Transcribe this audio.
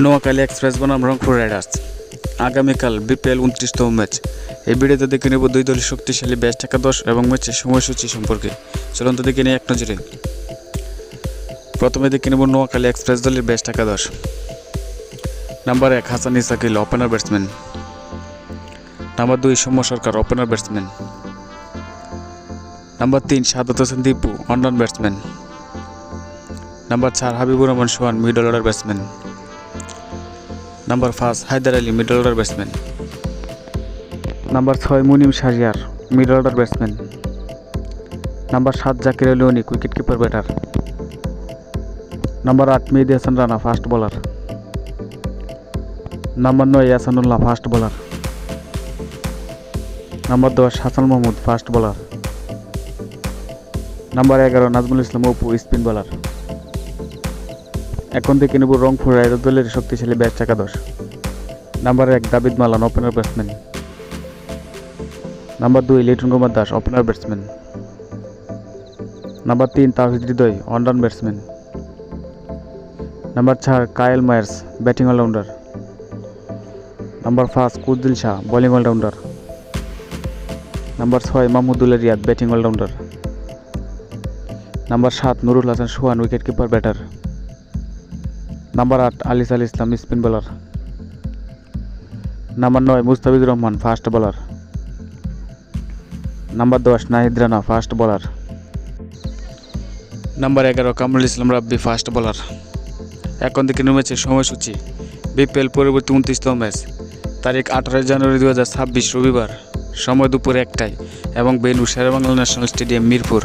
Noakhali express বনাম Rangpur Riders আগামীকাল BPL 29তম match. এই ভিডিওতে দেখে নেব দুই দলের শক্তিশালী ব্যাচ একাদশ এবং ম্যাচের সময়সূচি সম্পর্কে। চলন্ত দেখে নিই এক নজরে। প্রথমে দেখে নেব নোয়াখালী এক্সপ্রেস দলের ব্যাচ একাদশ। Number 1 Hasan Isakil, opener batsman. Number 2 Soumya Sarkar, opener batsman. Number 3 Sadat Hossain Dipu, one down batsman. Number 4 Habibur Rahman Sohan, middle order batsman. Number 5 Haider Ali, middle order batsman. Number 6 Munim Shahriar, middle order batsman. Number 7 Jaker Ali Anik, wicket keeper batter. Number 8 Mehedi Hasan Rana, fast bowler. Number 9 Ihsanullah, fast bowler. Number 10 Hasan Mahmud, fast bowler. Number 11 Nazmul Islam Apu, spin bowler. এখন দেখে নেব Rangpur riders দলের শক্তিশালী ব্যাচ একাদশ। Number 1 দাবিদ Malan, opener batsman. Number 2 Liton Kumar Das, opener batsman. Number 3 Towhid Hridoy, one down batsman. Number 4 Kyle Mayers, batting allrounder. Number 5 Khushdil Shah, bowling allrounder. Number 6 Mahmudullah Riyad, batting allrounder. Number 7 Nurul Hasan Sohan, wicket keeper batter. Number 8 আলিস আল Islam, spin bowler. Number 9 Mustafizur Rahman, fast bowler. Number 10 Nahid Rana, fast bowler. Number 11 Kamrul Islam Rabbi, fast bowler. এখন থেকে ম্যাচের সময়সূচি। BPL পরবর্তী 29তম match, তারিখ 18 জানুয়ারি 2026 রবিবার, সময় দুপুর 1টায় এবং venue Sher-e-Bangla National Stadium, Mirpur.